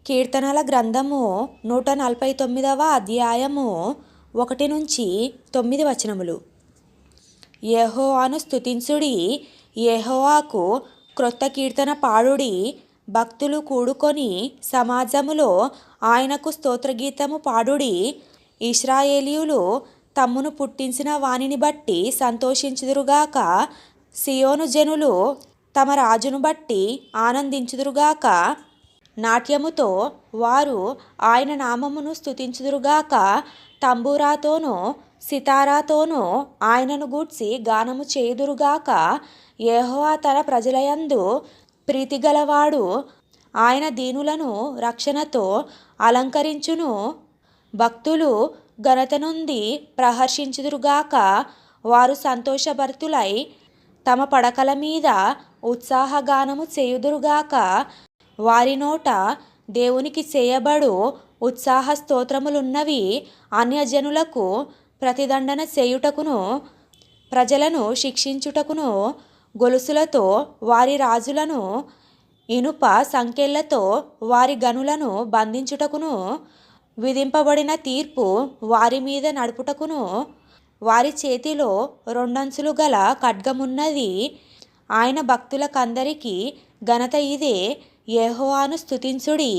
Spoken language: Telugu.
కీర్తనల గ్రంథము 149వ అధ్యాయము 1-9 వచనములు. యెహోవాను స్తుతించుడి, యెహోవాకు క్రొత్త కీర్తన పాడుడి. భక్తులు కూడుకొని సమాజములో ఆయనకు స్తోత్రగీతము పాడుడి. ఇశ్రాయేలీయులు తమ్మును పుట్టించిన వానిని బట్టి సంతోషించుదురుగాక. సియోను జనులు తమ రాజును బట్టి ఆనందించుదురుగాక. నాట్యముతో వారు ఆయన నామమును స్తుతించుదురుగాక. తంబూరాతోనూ సితారాతోనూ ఆయనను గూర్చి గానము చేయుదురుగాక. యెహోవా తన ప్రజలయందు ప్రీతిగలవాడు, ఆయన దీనులను రక్షణతో అలంకరించును. భక్తులు ఘనత నొంది ప్రహర్షించుదురుగాక. వారు సంతోషభరితులై తమ పడకల మీద ఉత్సాహగానము చేయుదురుగాక. వారి నోట దేవునికి చేయబడు ఉత్సాహ స్తోత్రములున్నవి. అన్యజనులకు ప్రతిదండన చేయుటకును ప్రజలను శిక్షించుటకును గొలుసులతో వారి రాజులను, ఇనుప సంకెళ్లతో వారి గనులను బంధించుటకును, విధింపబడిన తీర్పు వారి మీద నడుపుటకును వారి చేతిలో రెండంచులు గల ఖడ్గమున్నది. ఆయన భక్తులకందరికీ ఘనత ఇదే. యెహోవాను స్తుతించుడి.